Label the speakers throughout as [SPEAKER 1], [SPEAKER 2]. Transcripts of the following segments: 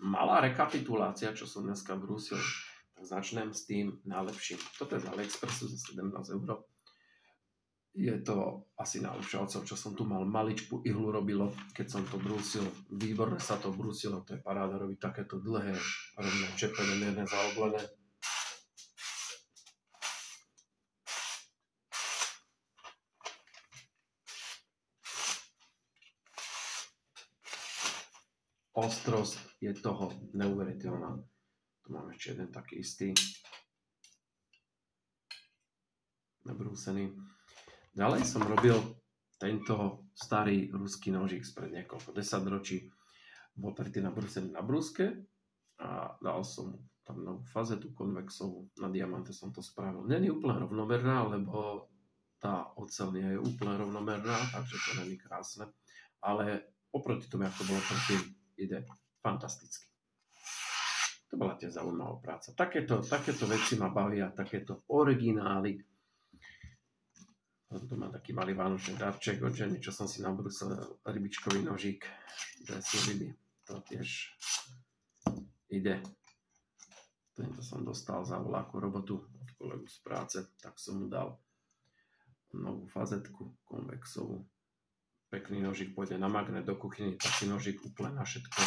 [SPEAKER 1] malá rekapitulácia, čo som dneska brúsil. Tak začnem s tým najlepším. Toto je z AliExpressu za 17 €. Je to asi najlepšia oceľ, čo som tu mal. Maličku ihlu robilo, keď som to brúsil. Výborne sa to brúsilo, to je paráda robiť takéto dlhé, rovné, čepené, mierne zaoblené. Ostrosť je toho neuveriteľná. Tu mám ešte jeden taký istý. Nabrúsený. Ďalej som robil tento starý ruský nožík spred niekoľko 10 ročí. Bol predtým nabrúsený na brúske a dal som tam novú fazetu konvexovú. Na diamante som to spravil. Není úplne rovnomerná, lebo tá oceľ nie je úplne rovnomerná, takže to není krásne. Ale oproti tomu, ako to bolo predtým, ide fantasticky. To bola tiež zaujímavá práca. Takéto veci ma bavia, takéto originály. Tu mám taký malý vánočný darček od ženy, čo som si nabrúsil, rybičkový nožík. Dresy ryby. To tiež ide. Tento som dostal za voľakú robotu od kolegu z práce, tak som mu dal novú fazetku konvexovú. Pekný nožík pôjde na magnet do kuchyny, taký nožík úplne na všetko.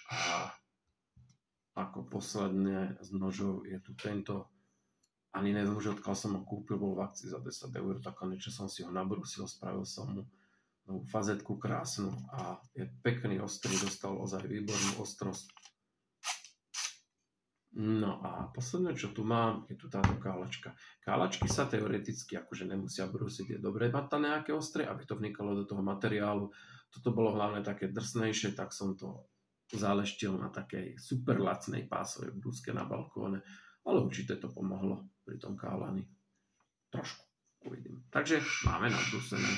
[SPEAKER 1] A ako posledné z nožov je tu tento. Ani neviem už, odkiaľ som ho kúpil, bol v akcii za 10 €, tak niečo som si ho nabrúsil, spravil som mu novú fazetku krásnu a je pekný, ostrý, dostal ozaj výbornú ostrosť. No a posledné, čo tu mám, je tu táto kálačka. Kálačky sa teoreticky akože nemusia brúsiť, je dobré mať tam nejaké ostré, aby to vnikalo do toho materiálu. Toto bolo hlavne také drsnejšie, tak som to záleštil na takej super lacnej pásovej brúske na balkóne, ale určite to pomohlo pri tom kálaní. Trošku, uvidím. Takže máme nabrúsené.